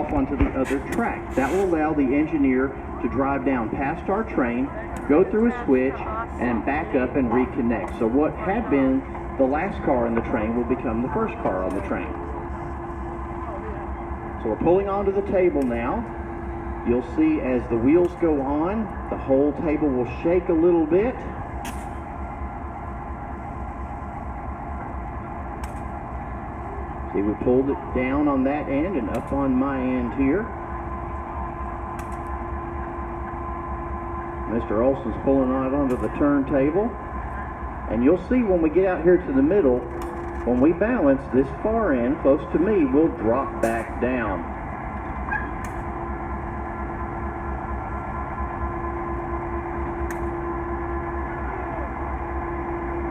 off onto the other track. That will allow the engineer to drive down past our train, go through a switch, and back up and reconnect. So what had been the last car on the train will become the first car on the train. So we're pulling onto the table now. You'll see as the wheels go on, the whole table will shake a little bit. See, we pulled it down on that end and up on my end here. Mr. Olson's pulling on it onto the turntable. And you'll see when we get out here to the middle, when we balance, this far end, close to me, will drop back down.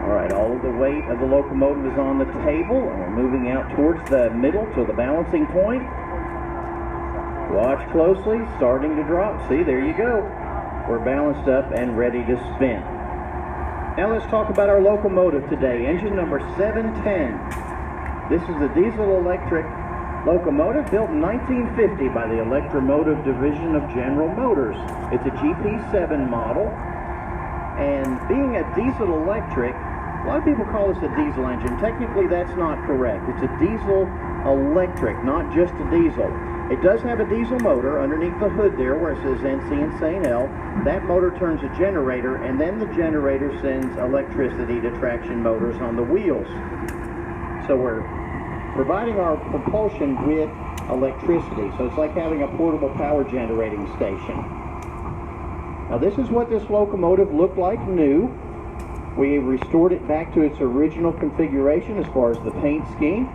All right, all of the weight of the locomotive is on the table, and we're moving out towards the middle to the balancing point. Watch closely, starting to drop. See, there you go. We're balanced up and ready to spin. Now let's talk about our locomotive today. Engine number 710. This is a diesel-electric locomotive built in 1950 by the Electromotive Division of General Motors. It's a GP7 model, and being a diesel-electric, a lot of people call this a diesel engine. Technically, that's not correct. It's a diesel-electric, not just a diesel. It does have a diesel motor underneath the hood there where it says NC and St. L. That motor turns a generator, and then the generator sends electricity to traction motors on the wheels. So we're providing our propulsion with electricity. So it's like having a portable power generating station. Now this is what this locomotive looked like new. We restored it back to its original configuration as far as the paint scheme.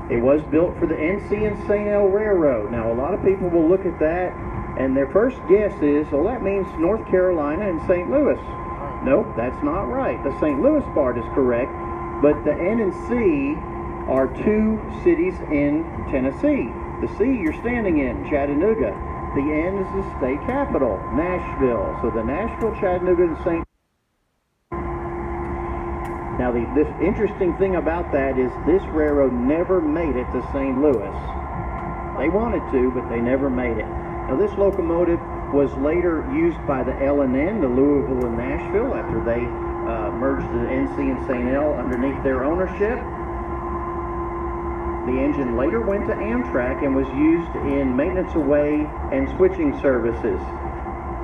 It was built for the NC and St. L Railroad. Now, a lot of people will look at that, and their first guess is, well, that means North Carolina and St. Louis. Nope, that's not right. The St. Louis part is correct, but the N and C are two cities in Tennessee. The C you're standing in, Chattanooga. The N is the state capital, Nashville. So the Nashville, Chattanooga, and St. Now, this interesting thing about that is this railroad never made it to St. Louis. They wanted to, but they never made it. Now, this locomotive was later used by the L&N, the Louisville and Nashville, after they merged the NC and St. L underneath their ownership. The engine later went to Amtrak and was used in maintenance away and switching services.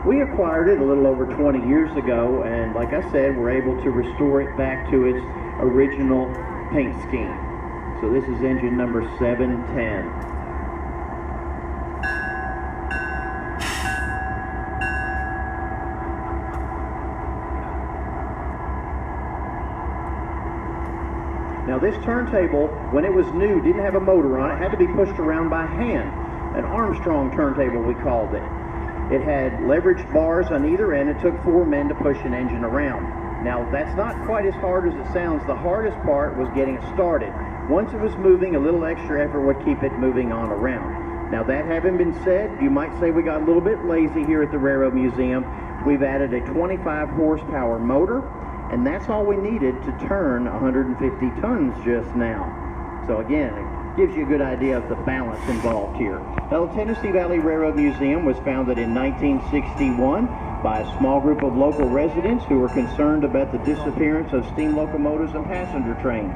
We acquired it a little over 20 years ago, and like I said, we're able to restore it back to its original paint scheme. So this is engine number 710. Now this turntable, when it was new, didn't have a motor on it. It had to be pushed around by hand. An Armstrong turntable, we called it. It had leveraged bars on either end. It took 4 men to push an engine around. Now, that's not quite as hard as it sounds. The hardest part was getting it started. Once it was moving, a little extra effort would keep it moving on around. Now, that having been said, you might say we got a little bit lazy here at the Railroad Museum. We've added a 25 horsepower motor, and that's all we needed to turn 150 tons just now. So again, gives you a good idea of the balance involved here. Now, the Tennessee Valley Railroad Museum was founded in 1961 by a small group of local residents who were concerned about the disappearance of steam locomotives and passenger trains.